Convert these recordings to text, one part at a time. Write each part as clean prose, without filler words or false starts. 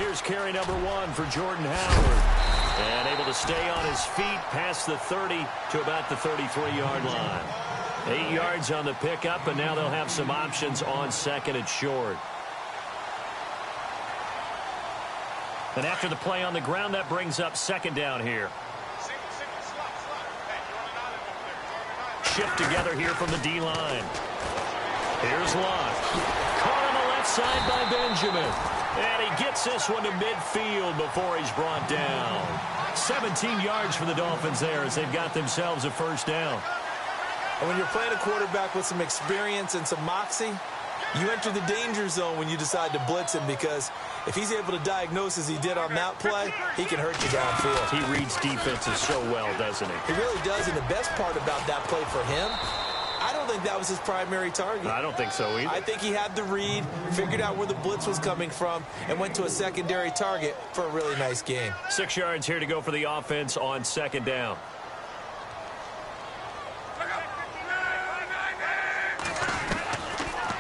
here's carry number 1 for Jordan Howard. And able to stay on his feet past the 30 to about the 33-yard line. 8 yards on the pickup, and now they'll have some options on second and short. And after the play on the ground, that brings up second down here. Shift together here from the D-line. Here's Locke. Caught on the left side by Benjamin. And he gets this one to midfield before he's brought down. 17 yards for the Dolphins there as they've got themselves a first down. And when you're playing a quarterback with some experience and some moxie, you enter the danger zone when you decide to blitz him, because if he's able to diagnose as he did on that play, he can hurt you downfield. He reads defenses so well, doesn't he? He really does, and the best part about that play for him, I don't think that was his primary target. I don't think so either. I think he had the read, figured out where the blitz was coming from, and went to a secondary target for a really nice gain. 6 yards here to go for the offense on second down.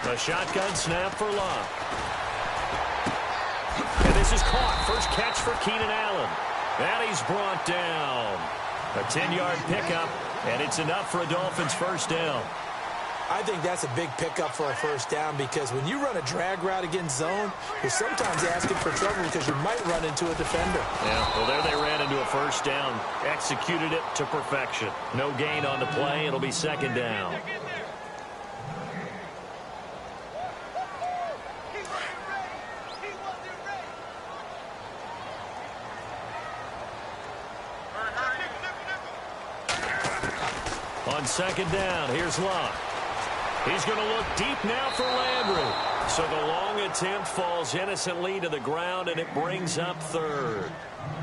A shotgun snap for Locke. And this is caught. First catch for Keenan Allen. And he's brought down. A 10-yard pickup, and it's enough for a Dolphins first down. I think that's a big pickup for a first down, because when you run a drag route against zone, you're sometimes asking for trouble because you might run into a defender. Yeah, well, there they ran into a first down. Executed it to perfection. No gain on the play. It'll be second down. On second down, here's Locke. He's going to look deep now for Landry. So the long attempt falls innocently to the ground, and it brings up third.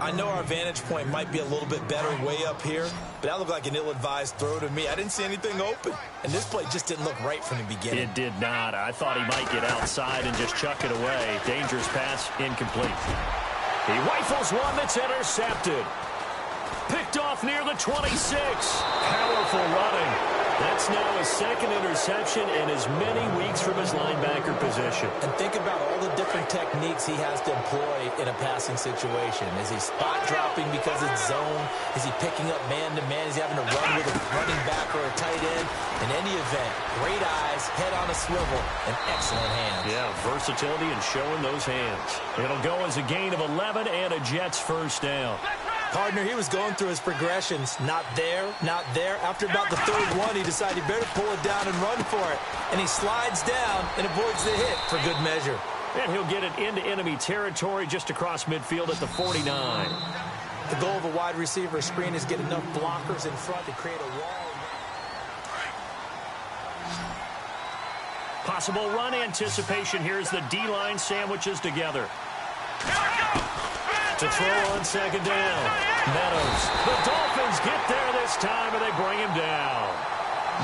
I know our vantage point might be a little bit better way up here, but that looked like an ill-advised throw to me. I didn't see anything open, and this play just didn't look right from the beginning. It did not. I thought he might get outside and just chuck it away. Dangerous pass, incomplete. He rifles one that's intercepted. Picked off near the 26. Powerful running. That's now his second interception in as many weeks from his linebacker position. And think about all the different techniques he has to employ in a passing situation. Is he spot dropping because it's zone? Is he picking up man-to-man? Is he having to run with a running back or a tight end? In any event, great eyes, head on a swivel, and excellent hands. Yeah, versatility and showing those hands. It'll go as a gain of 11 and a Jets first down. Partner, he was going through his progressions. Not there, not there. After about the third one, he decided he better pull it down and run for it. And he slides down and avoids the hit for good measure. And he'll get it into enemy territory just across midfield at the 49. The goal of a wide receiver screen is get enough blockers in front to create a wall. Possible run anticipation. Here's the D-line sandwiches together. To throw on second down. Meadows. The Dolphins get there this time, and they bring him down.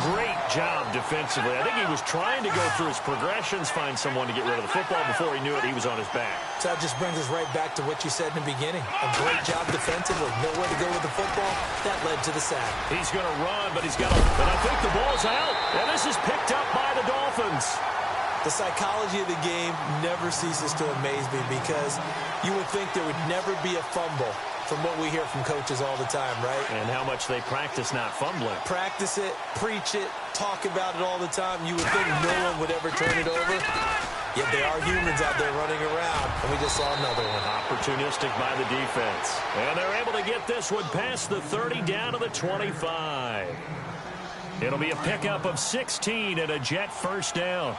Great job defensively. I think he was trying to go through his progressions, find someone to get rid of the football. Before he knew it, he was on his back. So that just brings us right back to what you said in the beginning. A great job defensively. Nowhere to go with the football. That led to the sack. He's going to run, but he's got to... And I think the ball's out. And this is picked up by the Dolphins. The psychology of the game never ceases to amaze me, because you would think there would never be a fumble from what we hear from coaches all the time, right? And how much they practice not fumbling. Practice it, preach it, talk about it all the time. You would think no one would ever turn it over. Yet they are humans out there running around, and we just saw another one. Opportunistic by the defense. And they're able to get this one past the 30 down to the 25. It'll be a pickup of 16 and a Jet first down.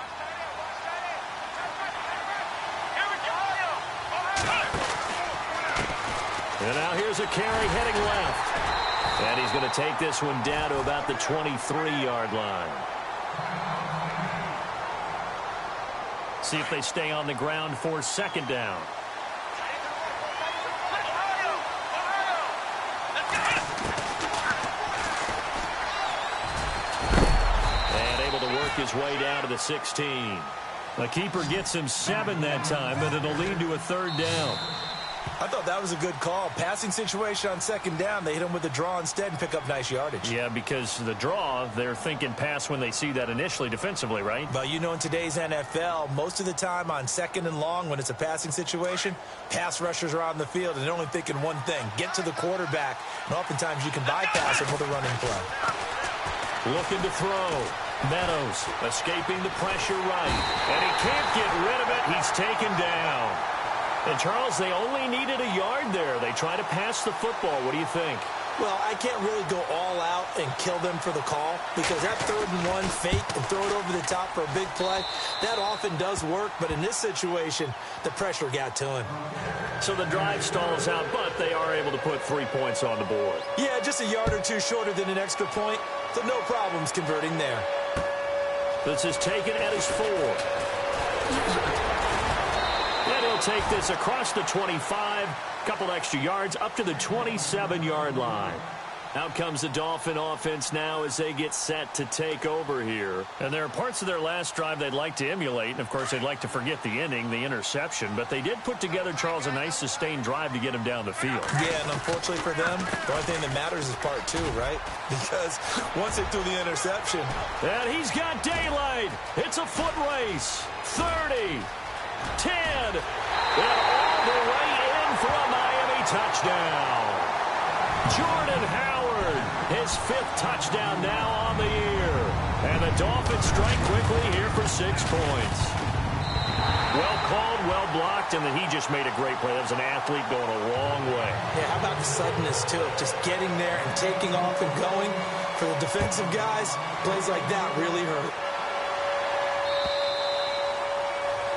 And now here's a carry heading left. And he's going to take this one down to about the 23-yard line. See if they stay on the ground for second down. And able to work his way down to the 16. The keeper gets him 7 that time, but it'll lead to a third down. I thought that was a good call. Passing situation on second down. They hit him with a draw instead and pick up nice yardage. Yeah, because the draw, they're thinking pass when they see that initially defensively, right? But you know, in today's NFL, most of the time on second and long when it's a passing situation, pass rushers are on the field and they're only thinking one thing, get to the quarterback. And oftentimes you can bypass him with a running play. Looking to throw. Meadows escaping the pressure right. And he can't get rid of it. He's taken down. And, Charles, they only needed a yard there. They try to pass the football. What do you think? Well, I can't really go all out and kill them for the call because that 3rd and 1 fake and throw it over the top for a big play, that often does work. But in this situation, the pressure got to him. So the drive stalls out, but they are able to put 3 points on the board. Yeah, just a yard or two shorter than an extra point, so no problems converting there. This is taken at his 4. And he'll take this across the 25. Couple extra yards up to the 27-yard line. Out comes the Dolphin offense now as they get set to take over here. And there are parts of their last drive they'd like to emulate. And, of course, they'd like to forget the ending, the interception. But they did put together, Charles, a nice sustained drive to get him down the field. Yeah, and unfortunately for them, the only thing that matters is part 2, right? Because once they threw the interception. And he's got daylight. It's a foot race. 30, 10, and all the way in for a Miami touchdown. Jordan Howard, his 5th touchdown now on the year. And the Dolphins strike quickly here for 6 points. Well called, well blocked, and then he just made a great play. That was an athlete going a long way. Yeah, how about the suddenness, too? Just getting there and taking off and going. For the defensive guys, plays like that really hurt.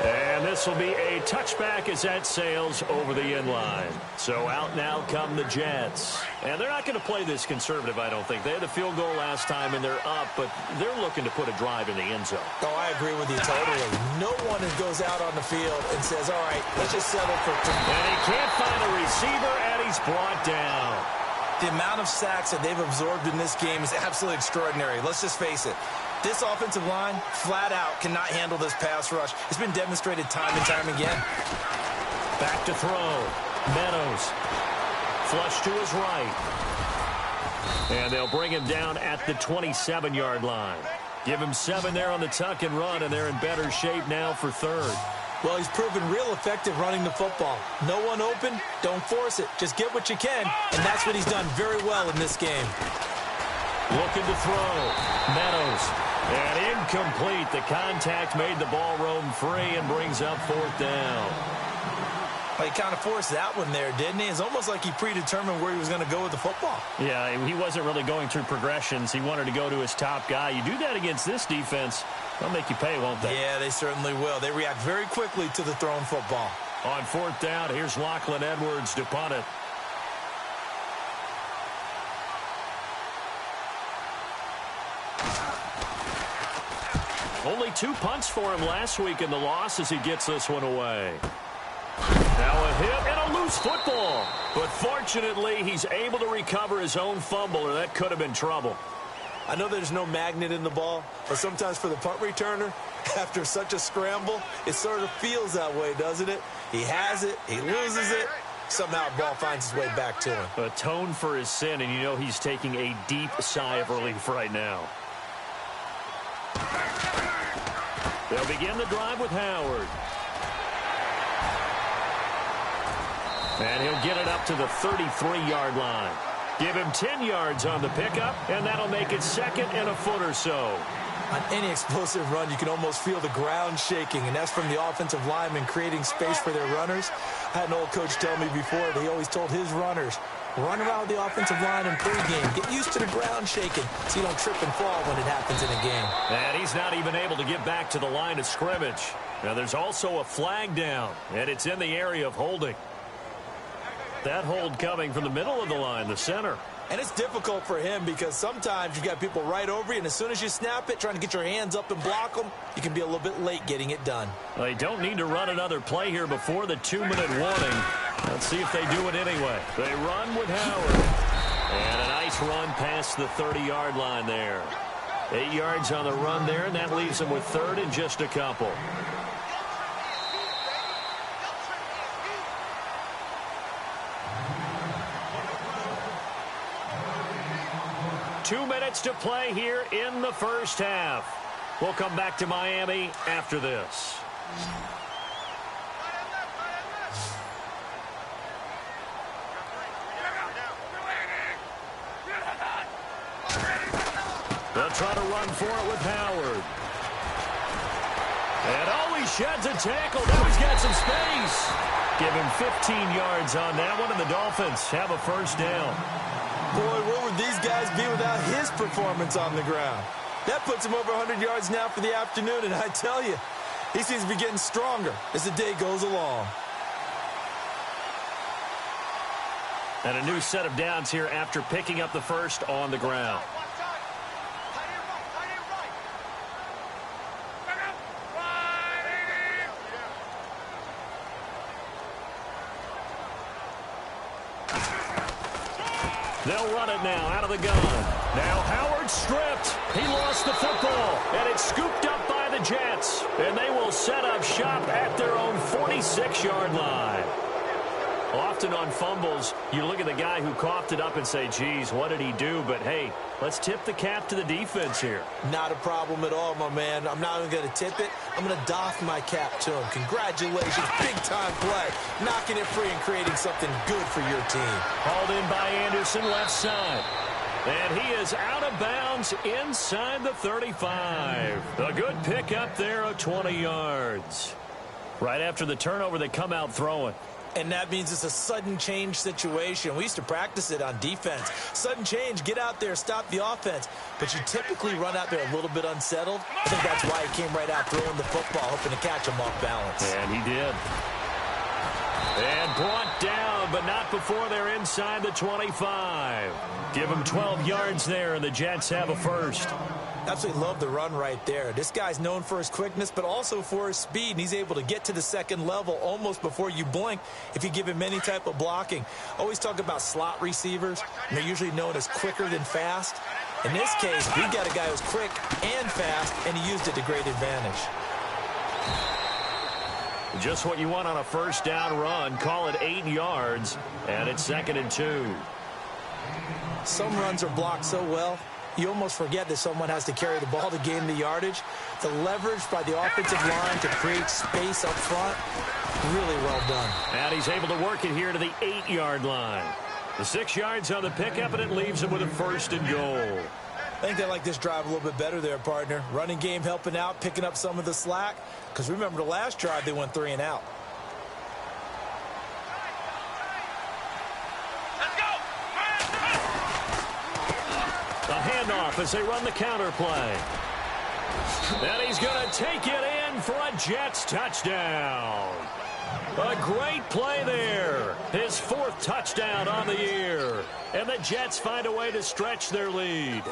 And this will be a touchback as that sails over the end line. So out now come the Jets. And they're not going to play this conservative, I don't think. They had the field goal last time, and they're up, but they're looking to put a drive in the end zone. Oh, I agree with you totally. No one goes out on the field and says, all right, let's just settle for 2. And he can't find a receiver, and he's brought down. The amount of sacks that they've absorbed in this game is absolutely extraordinary. Let's just face it. This offensive line, flat out, cannot handle this pass rush. It's been demonstrated time and time again. Back to throw. Meadows. Flush to his right. And they'll bring him down at the 27-yard line. Give him 7 there on the tuck and run, and they're in better shape now for 3rd. Well, he's proven real effective running the football. No one open, don't force it. Just get what you can, and that's what he's done very well in this game. Looking to throw. Meadows. And incomplete. The contact made the ball roam free and brings up 4th down. Well, he kind of forced that one there, didn't he? It's almost like he predetermined where he was going to go with the football. Yeah, he wasn't really going through progressions. He wanted to go to his top guy. You do that against this defense, they'll make you pay, won't they? Yeah, they certainly will. They react very quickly to the thrown football. On 4th down, here's Lachlan Edwards to punt it. Only 2 punts for him last week in the loss as he gets this one away. Now a hit and a loose football. But fortunately, he's able to recover his own fumble, or that could have been trouble. I know there's no magnet in the ball, but sometimes for the punt returner, after such a scramble, it sort of feels that way, doesn't it? He has it, he loses it, somehow the ball finds its way back to him. Atone for his sin, and you know he's taking a deep sigh of relief right now. They'll begin the drive with Howard. And he'll get it up to the 33-yard line. Give him 10 yards on the pickup, and that'll make it 2nd and a foot or so. On any explosive run, you can almost feel the ground shaking, and that's from the offensive linemen creating space for their runners. I had an old coach tell me before that he always told his runners, run around the offensive line in pregame. Get used to the ground shaking so you don't trip and fall when it happens in a game. And he's not even able to get back to the line of scrimmage. Now, there's also a flag down, and it's in the area of holding. That hold coming from the middle of the line, the center. And it's difficult for him because sometimes you've got people right over you, and as soon as you snap it, trying to get your hands up and block them, you can be a little bit late getting it done. They don't need to run another play here before the 2-minute warning. Let's see if they do it anyway. They run with Howard. And a nice run past the 30-yard line there. 8 yards on the run there, and that leaves them with 3rd and just a couple. 2 minutes to play here in the first half. We'll come back to Miami after this. They'll try to run for it with Howard. And he sheds a tackle. Now he's got some space. Give him 15 yards on that one, and the Dolphins have a first down. Boy, where would these guys be without his performance on the ground? That puts him over 100 yards now for the afternoon, and I tell you, he seems to be getting stronger as the day goes along. And a new set of downs here after picking up the first on the ground. They'll run it now out of the gun. Now Howard stripped. He lost the football, and it's scooped up by the Jets. And they will set up shop at their own 46-yard line. Often on fumbles, you look at the guy who coughed it up and say, geez, what did he do? But, hey, let's tip the cap to the defense here. Not a problem at all, my man. I'm not even going to tip it. I'm going to doff my cap to him. Congratulations. Big-time play. Knocking it free and creating something good for your team. Hauled in by Anderson, left side. And he is out of bounds inside the 35. A good pickup there of 20 yards. Right after the turnover, they come out throwing. And that means it's a sudden change situation. We used to practice it on defense. Sudden change, get out there, stop the offense. But you typically run out there a little bit unsettled. I think that's why he came right out throwing the football, hoping to catch him off balance. And he did. And brought down, but not before they're inside the 25. Give him 12 yards there, and the Jets have a first. Absolutely love the run right there. This guy's known for his quickness, but also for his speed, and he's able to get to the second level almost before you blink if you give him any type of blocking. Always talk about slot receivers, and they're usually known as quicker than fast. In this case, we got a guy who's quick and fast, and he used it to great advantage. Just what you want on a first down run. Call it 8 yards, and it's 2nd and 2. Some runs are blocked so well, you almost forget that someone has to carry the ball to gain the yardage. The leverage by the offensive line to create space up front, really well done. And he's able to work it here to the 8-yard line. The 6 yards on the pickup, and it leaves him with a 1st and goal. I think they like this drive a little bit better there, partner. Running game helping out, picking up some of the slack. Because remember, the last drive, they went 3 and out. A handoff as they run the counter play. And he's going to take it in for a Jets touchdown. A great play there. His 4th touchdown on the year. And the Jets find a way to stretch their lead.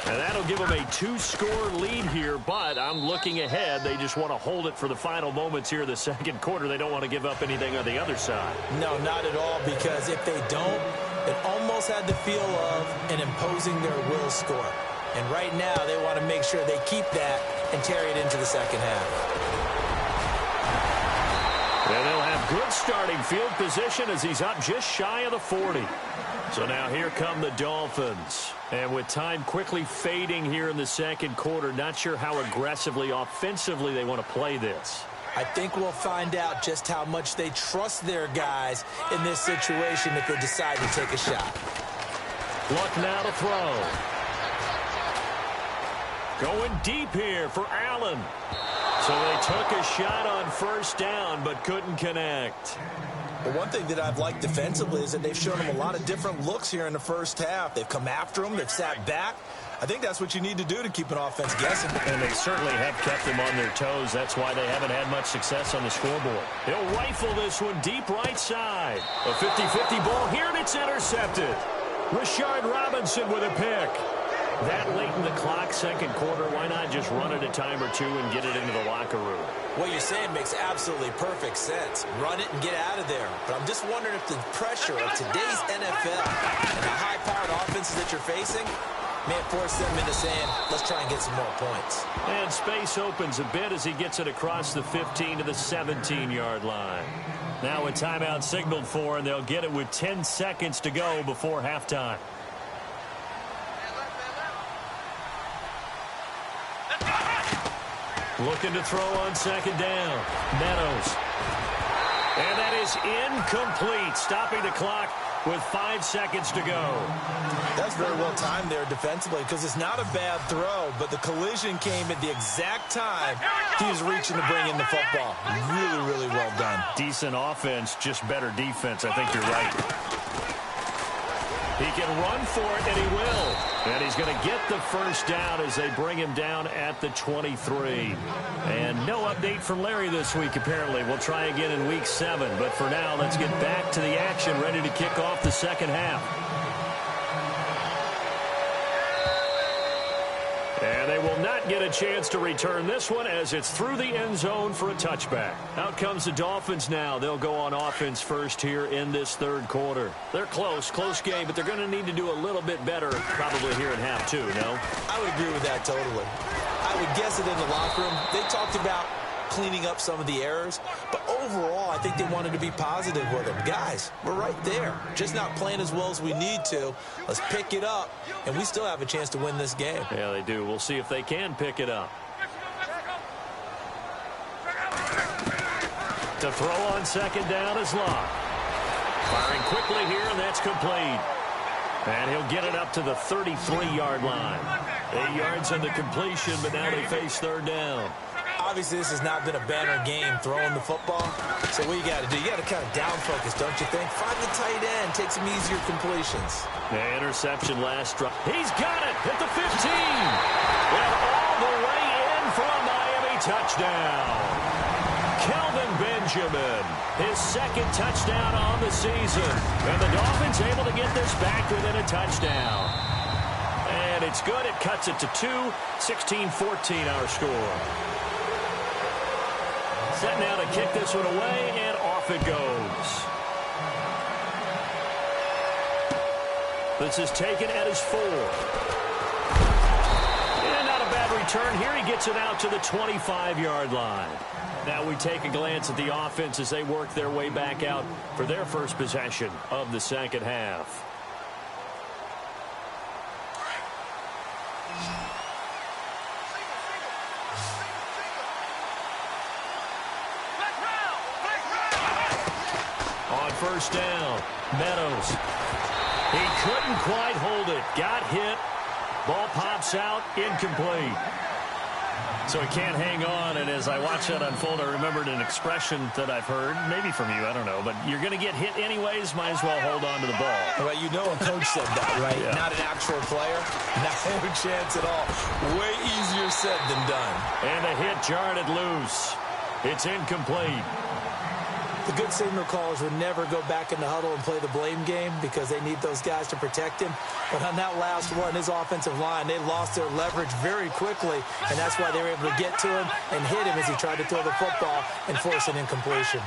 And that'll give them a 2-score lead here, but I'm looking ahead. They just want to hold it for the final moments here in the second quarter. They don't want to give up anything on the other side. No, not at all, because if they don't, it almost had the feel of an imposing their will score. And right now, they want to make sure they keep that and carry it into the second half. And they'll have good starting field position as he's up just shy of the 40. So now here come the Dolphins. And with time quickly fading here in the second quarter, not sure how aggressively, offensively they want to play this. I think we'll find out just how much they trust their guys in this situation if they decide to take a shot. Luck now to throw. Going deep here for Allen. So they took a shot on first down but couldn't connect. But one thing that I've liked defensively is that they've shown him a lot of different looks here in the first half. They've come after him. They've sat back. I think that's what you need to do to keep an offense guessing. And they certainly have kept them on their toes. That's why they haven't had much success on the scoreboard. They'll rifle this one deep right side. A 50-50 ball here, and it's intercepted. Rashard Robinson with a pick. That late in the clock, second quarter, why not just run it a time or two and get it into the locker room? What you're saying makes absolutely perfect sense. Run it and get out of there. But I'm just wondering if the pressure of today's NFL and the high-powered offenses that you're facing may force them into saying, let's try and get some more points. And space opens a bit as he gets it across the 15 to the 17-yard line. Now a timeout signaled for, and they'll get it with 10 seconds to go before halftime. Looking to throw on second down. Meadows. And that is incomplete, stopping the clock with 5 seconds to go. That's very well timed there defensively because it's not a bad throw, but the collision came at the exact time he was reaching to bring in the football. Really, really well done. Decent offense, just better defense. I think you're right. He can run for it, and he will. And he's going to get the first down as they bring him down at the 23. And no update from Larry this week, apparently. We'll try again in Week 7. But for now, let's get back to the action, ready to kick off the second half. And they will not get a chance to return this one as it's through the end zone for a touchback. Out comes the Dolphins now. They'll go on offense first here in this third quarter. They're close game, but they're going to need to do a little bit better probably here in half two, no? I would agree with that totally. I would guess it in the locker room. They talked about cleaning up some of the errors, but overall I think they wanted to be positive with them. Guys, we're right there, just not playing as well as we need to. Let's pick it up, and we still have a chance to win this game. Yeah, they do. We'll see if they can pick it up. To throw on second down is Locke. Firing quickly here, and that's complete. And he'll get it up to the 33-yard line. 8 yards on the completion, but now they face third down. Obviously, this has not been a banner game throwing the football. So what you got to do, you got to kind of down focus, don't you think? Find the tight end, take some easier completions. The interception last drive. He's got it at the 15. And all the way in for a Miami touchdown. Kelvin Benjamin, his second touchdown on the season. And the Dolphins able to get this back within a touchdown. And it's good. It cuts it to 2. 16-14 our score. Set now to kick this one away, and off it goes. This is taken at his 4. And not a bad return here. He gets it out to the 25-yard line. Now we take a glance at the offense as they work their way back out for their first possession of the second half. First down, Meadows. He couldn't quite hold it. Got hit. Ball pops out, incomplete. So he can't hang on, and as I watch that unfold, I remembered an expression that I've heard, maybe from you, I don't know, but you're going to get hit anyways, might as well hold on to the ball. Well, you know a coach said that, right? Yeah. Not an actual player. No chance at all. Way easier said than done. And the hit jarred it loose. It's incomplete. The good signal callers would never go back in the huddle and play the blame game because they need those guys to protect him. But on that last one, his offensive line, they lost their leverage very quickly, and that's why they were able to get to him and hit him as he tried to throw the football and force an incompletion.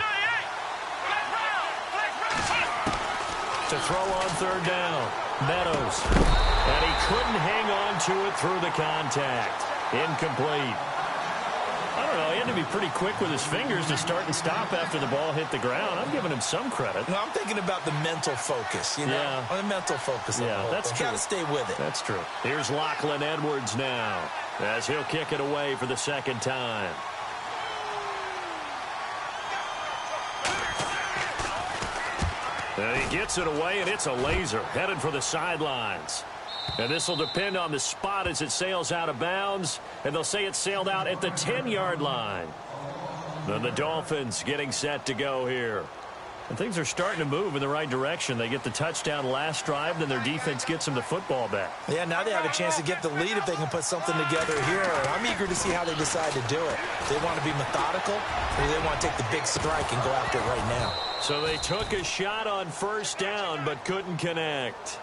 To throw on third down, Meadows. And he couldn't hang on to it through the contact. Incomplete. I don't know, he had to be pretty quick with his fingers to start and stop after the ball hit the ground. I'm giving him some credit. No, I'm thinking about the mental focus, you know? Yeah. The mental focus. Yeah, that's true. Got to stay with it. That's true. Here's Lachlan Edwards now as he'll kick it away for the second time. And he gets it away, and it's a laser headed for the sidelines. And this will depend on the spot as it sails out of bounds. And they'll say it sailed out at the 10-yard line. Then the Dolphins getting set to go here. And things are starting to move in the right direction. They get the touchdown last drive, then their defense gets them the football back. Yeah, now they have a chance to get the lead if they can put something together here. I'm eager to see how they decide to do it. They want to be methodical, or they want to take the big strike and go after it right now. So they took a shot on first down, but couldn't connect.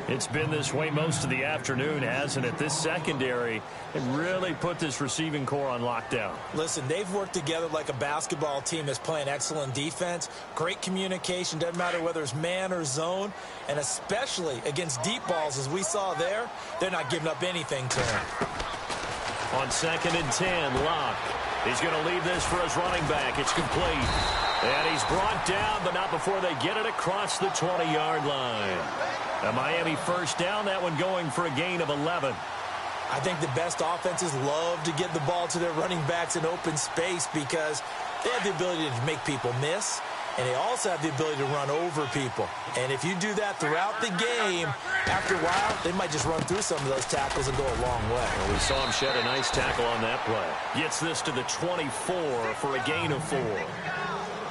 It's been this way most of the afternoon, hasn't it? This secondary it really put this receiving core on lockdown. Listen, they've worked together like a basketball team that's playing excellent defense. Great communication, doesn't matter whether it's man or zone. And especially against deep balls, as we saw there, they're not giving up anything to him. On 2nd and 10, Locke. He's going to leave this for his running back. It's complete. And he's brought down, but not before they get it across the 20-yard line. A Miami first down, that one going for a gain of 11. I think the best offenses love to get the ball to their running backs in open space because they have the ability to make people miss, and they also have the ability to run over people. And if you do that throughout the game, after a while, they might just run through some of those tackles and go a long way. Well, we saw him shed a nice tackle on that play. Gets this to the 24 for a gain of 4.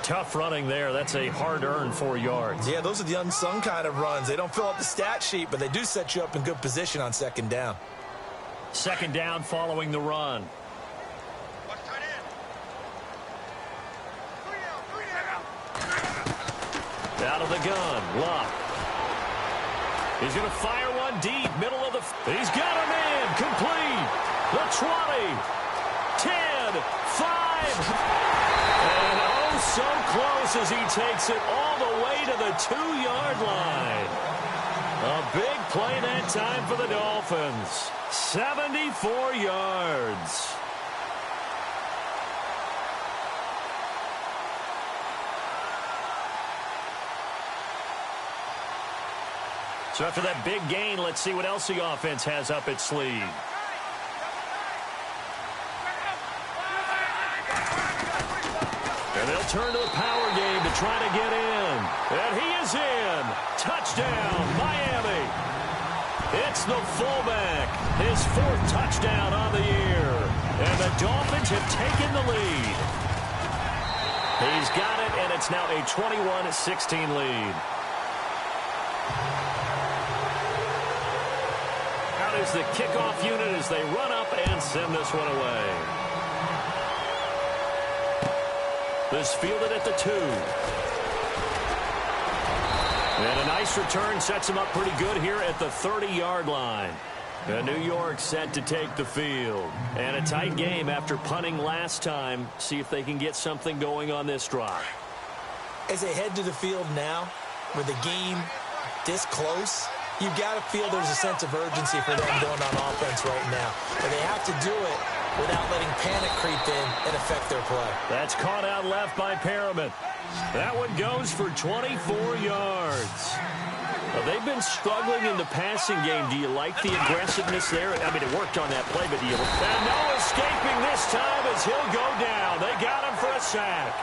Tough running there. That's a hard-earned 4 yards. Yeah, those are the unsung kind of runs. They don't fill up the stat sheet, but they do set you up in good position on second down. Second down following the run. Out of the gun, Luck. He's going to fire one deep, middle of the... He's got him in, complete. The 20, 10, 5. And oh, so close as he takes it all the way to the 2-yard line. A big play that time for the Dolphins. 74 yards. So after that big gain, let's see what else the offense has up its sleeve. And they'll turn to the power game to try to get in. And he is in. Touchdown, Miami. It's the fullback. His 4th touchdown on the year. And the Dolphins have taken the lead. He's got it, and it's now a 21-16 lead. Out is the kickoff unit as they run up and send this one away. This fielded at the 2. And a nice return sets him up pretty good here at the 30-yard line. And New York set to take the field. And a tight game after punting last time. See if they can get something going on this drive. As they head to the field now, with the game this close, you've got to feel there's a sense of urgency for them going on offense right now. But they have to do it without letting panic creep in and affect their play. That's caught out left by Perriman. That one goes for 24 yards. Well, they've been struggling in the passing game. Do you like the aggressiveness there? I mean, it worked on that play, but do you... And no escaping this time as he'll go down. They got him for a sack.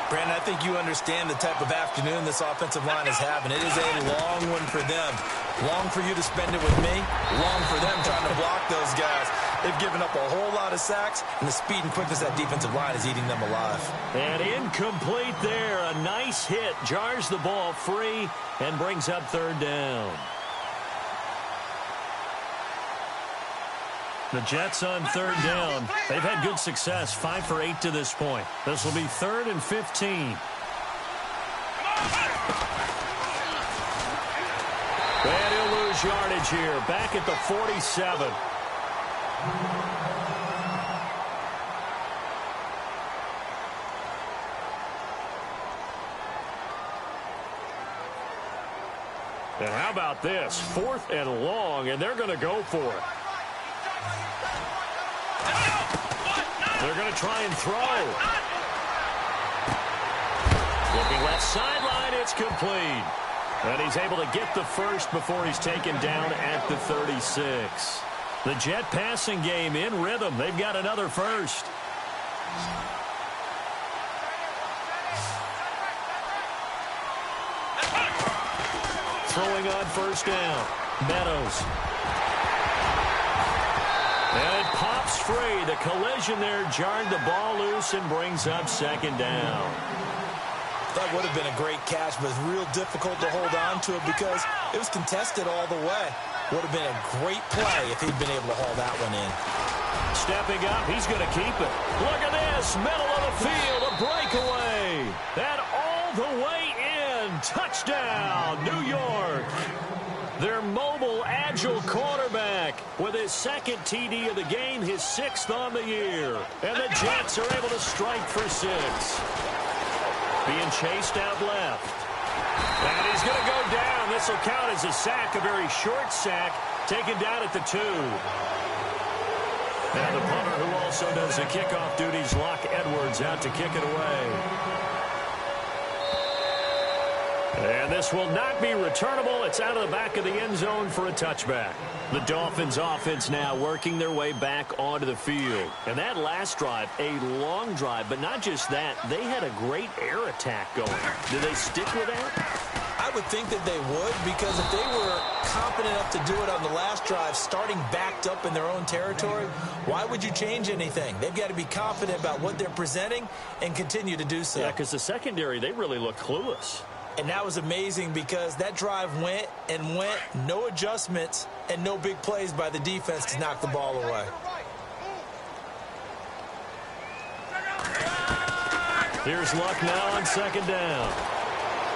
Brandon, I think you understand the type of afternoon this offensive line is having. It is a long one for them. Long for you to spend it with me. Long for them trying to block those guys. They've given up a whole lot of sacks, and the speed and quickness of that defensive line is eating them alive. And incomplete there. A nice hit. Jars the ball free and brings up 3rd down. The Jets on 3rd down. They've had good success, 5 for 8 to this point. This will be 3rd and 15. And he'll lose yardage here. Back at the 47. And how about this? 4th and long, and they're going to go for it. They're going to try and throw. Looking left sideline, it's complete. And he's able to get the first before he's taken down at the 36. The Jet passing game in rhythm. They've got another first. Throwing on 1st down. Meadows. And it pops free. The collision there jarred the ball loose and brings up 2nd down. That would have been a great catch, but it's real difficult to hold on to it because it was contested all the way. Would have been a great play if he'd been able to haul that one in. Stepping up, he's going to keep it. Look at this, middle of the field, a breakaway. And all the way in, touchdown, New York. Their mobile, agile quarterback with his 2nd TD of the game, his 6th on the year. And the Jets are able to strike for 6. Being chased out left. And he's going to go down. This will count as a sack, a very short sack, taken down at the 2. And the punter who also does the kickoff duties, Locke Edwards, out to kick it away. And this will not be returnable. It's out of the back of the end zone for a touchback. The Dolphins offense now working their way back onto the field. And that last drive, a long drive, but not just that. They had a great air attack going. Do they stick with that? I would think that they would, because if they were competent enough to do it on the last drive, starting backed up in their own territory, why would you change anything? They've got to be confident about what they're presenting and continue to do so. Yeah, because the secondary, they really look clueless. And that was amazing because that drive went and went, no adjustments and no big plays by the defense to knock the ball away. Here's Luck now on second down.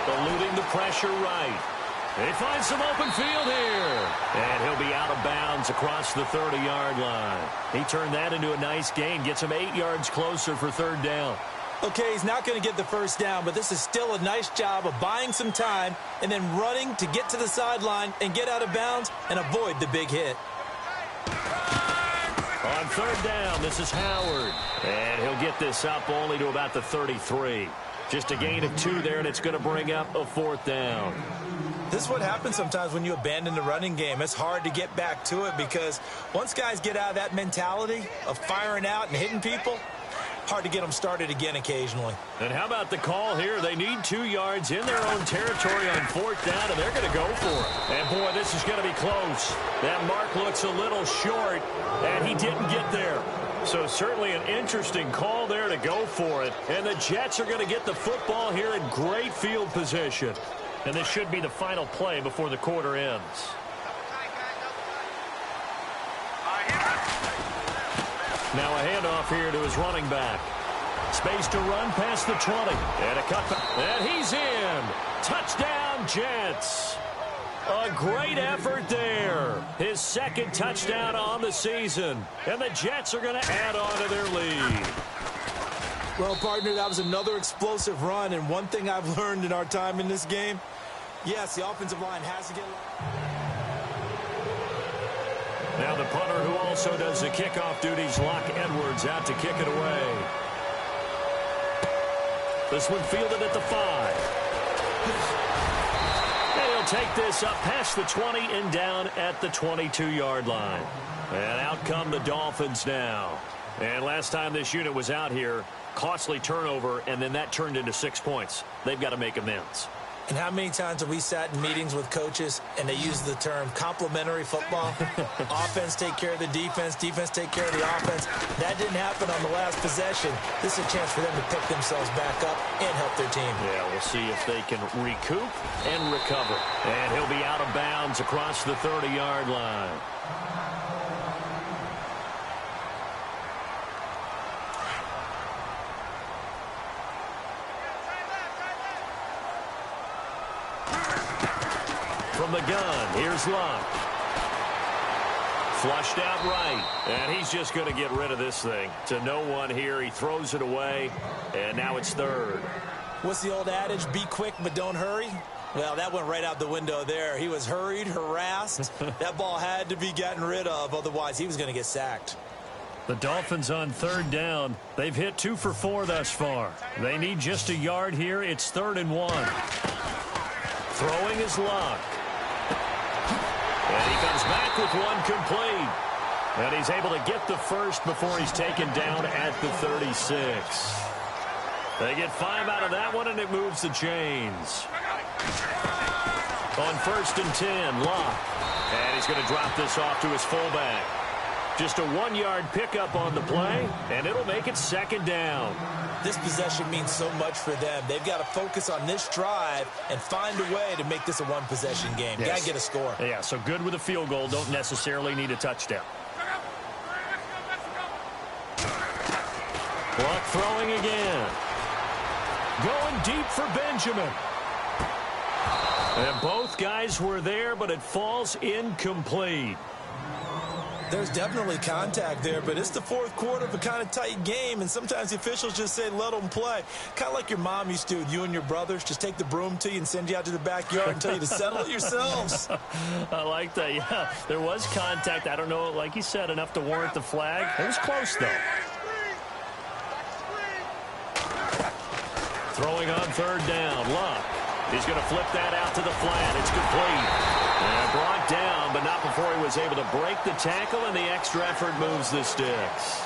Eluding the pressure right. They find some open field here. And he'll be out of bounds across the 30-yard line. He turned that into a nice gain. Gets him 8 yards closer for third down. Okay, he's not going to get the first down, but this is still a nice job of buying some time and then running to get to the sideline and get out of bounds and avoid the big hit. On third down, this is Howard. And he'll get this up only to about the 33. Just a gain of 2 there, and it's going to bring up a fourth down. This is what happens sometimes when you abandon the running game. It's hard to get back to it because once guys get out of that mentality of firing out and hitting people, hard to get them started again occasionally. And how about the call here? They need 2 yards in their own territory on fourth down, and they're going to go for it. And, boy, this is going to be close. That mark looks a little short, and he didn't get there. So certainly an interesting call there to go for it. And the Jets are going to get the football here in great field position. And this should be the final play before the quarter ends. Now a handoff here to his running back. Space to run past the 20. And a cutback. And he's in. Touchdown, Jets. A great effort there. His second touchdown on the season. And the Jets are going to add on to their lead. Well, partner, that was another explosive run. And one thing I've learned in our time in this game, yes, the offensive line has to get... Now the punter who also does the kickoff duties, Locke Edwards, out to kick it away. This one fielded at the 5. Take this up past the 20 and down at the 22-yard line. And out come the Dolphins now. And last time this unit was out here, costly turnover, and then that turned into 6 points. They've got to make amends. And how many times have we sat in meetings with coaches and they use the term complementary football? Offense take care of the defense, defense take care of the offense. That didn't happen on the last possession. This is a chance for them to pick themselves back up and help their team. Yeah, we'll see if they can recoup and recover. And he'll be out of bounds across the 30-yard line. From the gun, here's Luck. Flushed out right, and he's just going to get rid of this thing. To no one here, he throws it away, and now it's third. What's the old adage, be quick but don't hurry? Well, that went right out the window there. He was hurried, harassed. That ball had to be gotten rid of, otherwise he was going to get sacked. The Dolphins on third down. They've hit 2 for 4 thus far. They need just a yard here. It's 3rd and 1. Throwing is Luck. And he comes back with one complete. And he's able to get the first before he's taken down at the 36. They get 5 out of that one, and it moves the chains. On 1st and 10, Luck. And he's going to drop this off to his fullback. Just a 1-yard pickup on the play, and it'll make it 2nd down. This possession means so much for them. They've got to focus on this drive and find a way to make this a one-possession game. Yes. Got to get a score. Yeah, so good with a field goal. Don't necessarily need a touchdown. Luck throwing again. Going deep for Benjamin. And both guys were there, but it falls incomplete. There's definitely contact there, but it's the 4th quarter of a kind of tight game, and sometimes the officials just say, let them play. Kind of like your mom used to with you and your brothers. Just take the broom to you and send you out to the backyard and tell you to settle it yourselves. I like that, yeah. There was contact. I don't know, like you said, enough to warrant the flag. It was close, though. Throwing on 3rd down, Luck. He's going to flip that out to the flat. It's complete. And brought down, but not before he was able to break the tackle, and the extra effort moves the sticks.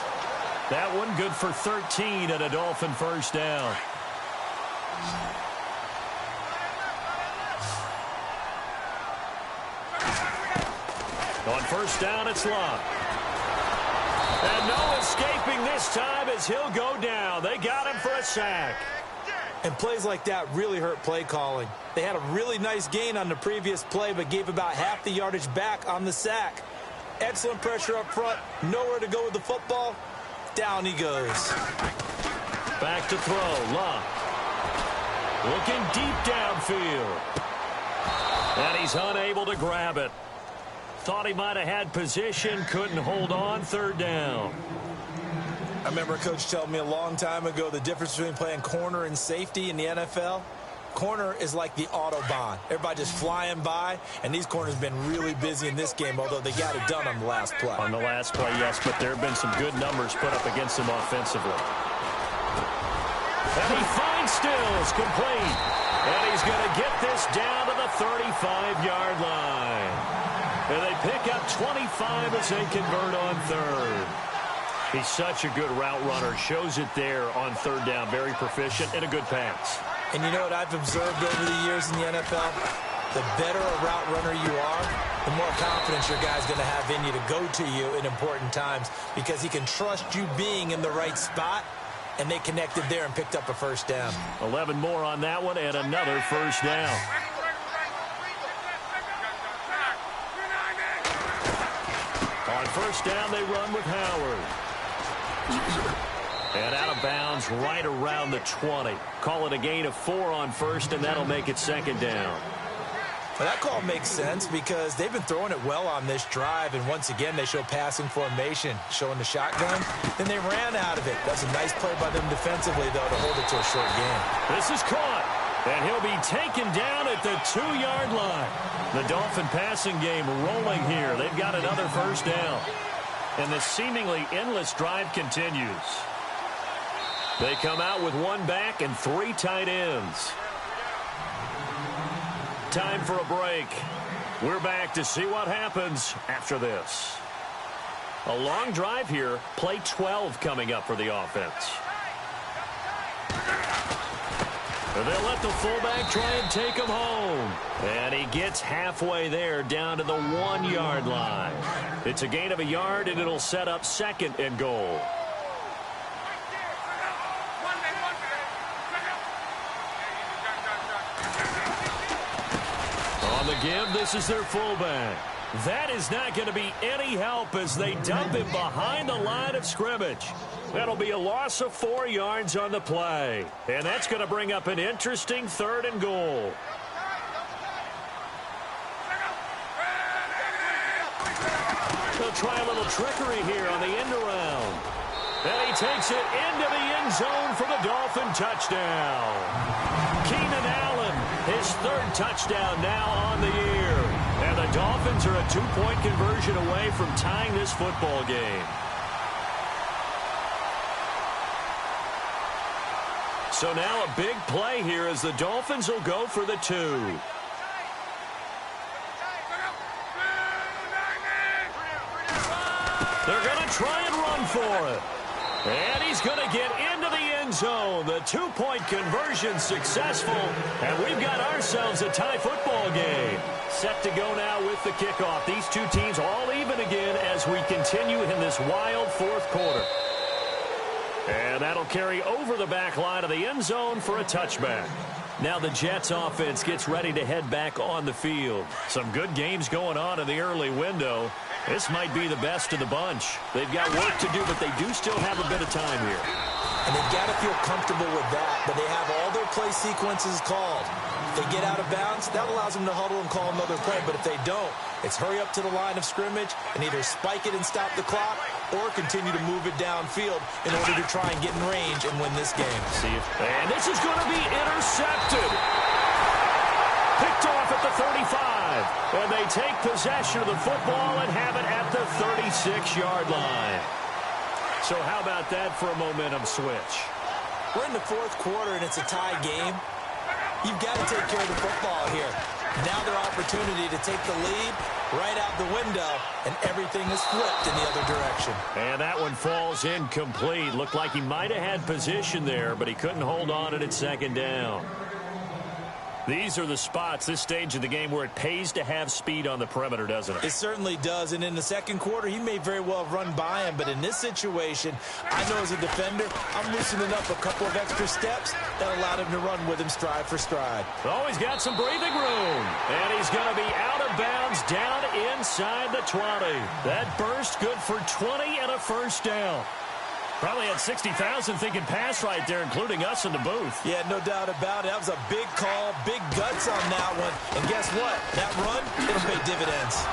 That one good for 13 and a Dolphin first down. On first down, it's Love. And no escaping this time as he'll go down. They got him for a sack. And plays like that really hurt play calling. They had a really nice gain on the previous play, but gave about half the yardage back on the sack. Excellent pressure up front. Nowhere to go with the football. Down he goes. Back to throw. Love. Looking deep downfield. And he's unable to grab it. Thought he might have had position, couldn't hold on. Third down. I remember Coach telling me a long time ago the difference between playing corner and safety in the NFL. Corner is like the Autobahn. Everybody just flying by, and these corners have been really busy in this game, although they got it done on the last play. On the last play, yes, but there have been some good numbers put up against him offensively. And he finds Stills, complete. And he's going to get this down to the 35-yard line. And they pick up 25 as they convert on third. He's such a good route runner. Shows it there on third down. Very proficient and a good pass. And you know what I've observed over the years in the NFL? The better a route runner you are, the more confidence your guy's going to have in you to go to you in important times because he can trust you being in the right spot, and they connected there and picked up a first down. 11 more on that one and another first down. On first down, they run with Howard. And out of bounds right around the 20. Call it a gain of 4 on first, and that'll make it second down. Well, that call makes sense because they've been throwing it well on this drive, and once again, they show passing formation, showing the shotgun. Then they ran out of it. That's a nice play by them defensively, though, to hold it to a short game. This is caught, and he'll be taken down at the 2-yard line. The Dolphin passing game rolling here. They've got another first down. And the seemingly endless drive continues. They come out with 1 back and 3 tight ends. Time for a break. We're back to see what happens after this. A long drive here. Play 12 coming up for the offense. And they'll let the fullback try and take him home. And he gets halfway there down to the 1-yard line. It's a gain of a yard, and it'll set up second and goal. On the give, this is their fullback. That is not going to be any help as they dump him behind the line of scrimmage. That'll be a loss of 4 yards on the play. And that's going to bring up an interesting third and goal. They'll try a little trickery here on the end around. And he takes it into the end zone for the Dolphin touchdown. Keenan Allen, his 3rd touchdown now on the year. And the Dolphins are a 2-point conversion away from tying this football game. So now a big play here as the Dolphins will go for the 2. They're going to try and run for it. And he's going to get into the end zone. The 2-point conversion successful. And we've got ourselves a tie football game. Set to go now with the kickoff. These two teams all even again as we continue in this wild 4th quarter. And that'll carry over the back line of the end zone for a touchback. Now the Jets offense gets ready to head back on the field. Some good games going on in the early window. This might be the best of the bunch. They've got work to do, but they do still have a bit of time here. And they've got to feel comfortable with that, but they have all their play sequences called. If they get out of bounds, that allows them to huddle and call another play, but if they don't, it's hurry up to the line of scrimmage and either spike it and stop the clock or continue to move it downfield in order to try and get in range and win this game. And this is going to be intercepted. Picked off at the 35. And they take possession of the football and have it at the 36-yard line. So how about that for a momentum switch? We're in the 4th quarter, and it's a tie game. You've got to take care of the football here. Now their opportunity to take the lead right out the window, and everything is flipped in the other direction. And that one falls incomplete. Looked like he might have had position there, but he couldn't hold on at second down. These are the spots, this stage of the game, where it pays to have speed on the perimeter, doesn't it? It certainly does, and in the second quarter, he may very well have run by him, but in this situation, I know as a defender, I'm loosening up a couple of extra steps that allowed him to run with him stride for stride. Oh, he's got some breathing room, and he's going to be out of bounds down inside the 20. That burst good for 20 and a first down. Probably had 60,000 thinking pass right there, including us in the booth. Yeah, no doubt about it. That was a big call, big guts on that one. And guess what? That run, it'll pay dividends.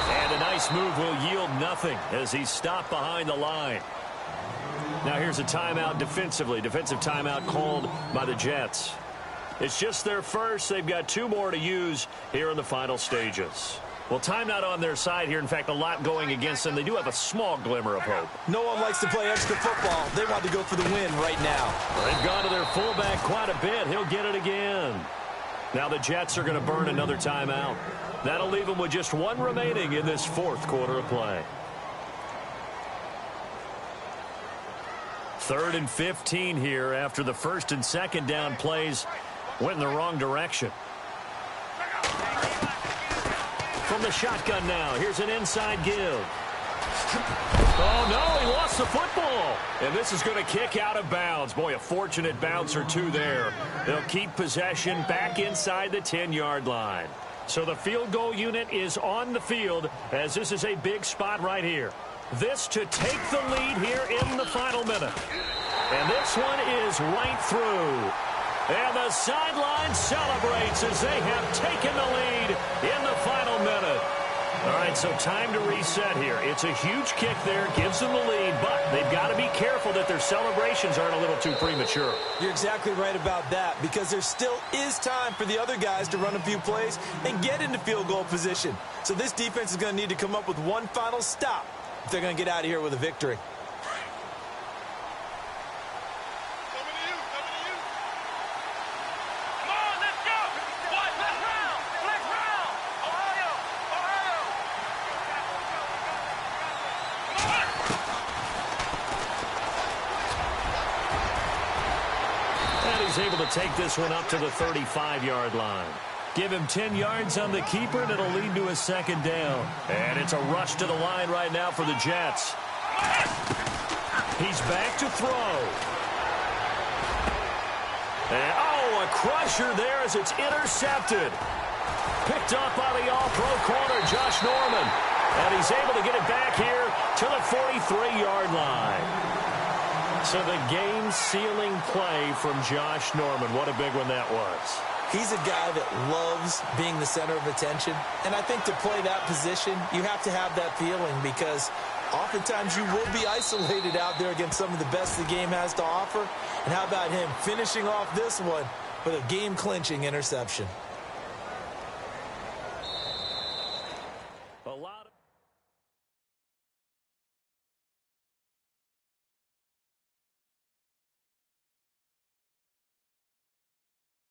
And a nice move will yield nothing as he's stopped behind the line. Now here's a timeout defensively. Defensive timeout called by the Jets. It's just their first. They've got 2 more to use here in the final stages. Well, time not on their side here. In fact, a lot going against them. They do have a small glimmer of hope. No one likes to play extra football. They want to go for the win right now. They've gone to their fullback quite a bit. He'll get it again. Now the Jets are going to burn another timeout. That'll leave them with just 1 remaining in this 4th quarter of play. 3rd and 15 here after the 1st and 2nd down plays went in the wrong direction. From the shotgun now, here's an inside give. Oh, no, he lost the football. And this is going to kick out of bounds. Boy, a fortunate bounce or 2 there. They'll keep possession back inside the 10-yard line. So the field goal unit is on the field as this is a big spot right here. This to take the lead here in the final minute. And this one is right through. And the sideline celebrates as they have taken the lead in the final minute. All right, so time to reset here. It's a huge kick there, gives them the lead, but they've got to be careful that their celebrations aren't a little too premature. You're exactly right about that, because there still is time for the other guys to run a few plays and get into field goal position. So this defense is going to need to come up with one final stop if they're going to get out of here with a victory. Able to take this one up to the 35-yard line. Give him 10 yards on the keeper, and it'll lead to a 2nd down. And it's a rush to the line right now for the Jets. He's back to throw. And, a crusher there as it's intercepted. Picked up by the all-pro corner, Josh Norman. And he's able to get it back here to the 43-yard line. So the game-sealing play from Josh Norman. What a big one that was. He's a guy that loves being the center of attention. And I think to play that position, you have to have that feeling because oftentimes you will be isolated out there against some of the best the game has to offer. And how about him finishing off this one with a game-clinching interception?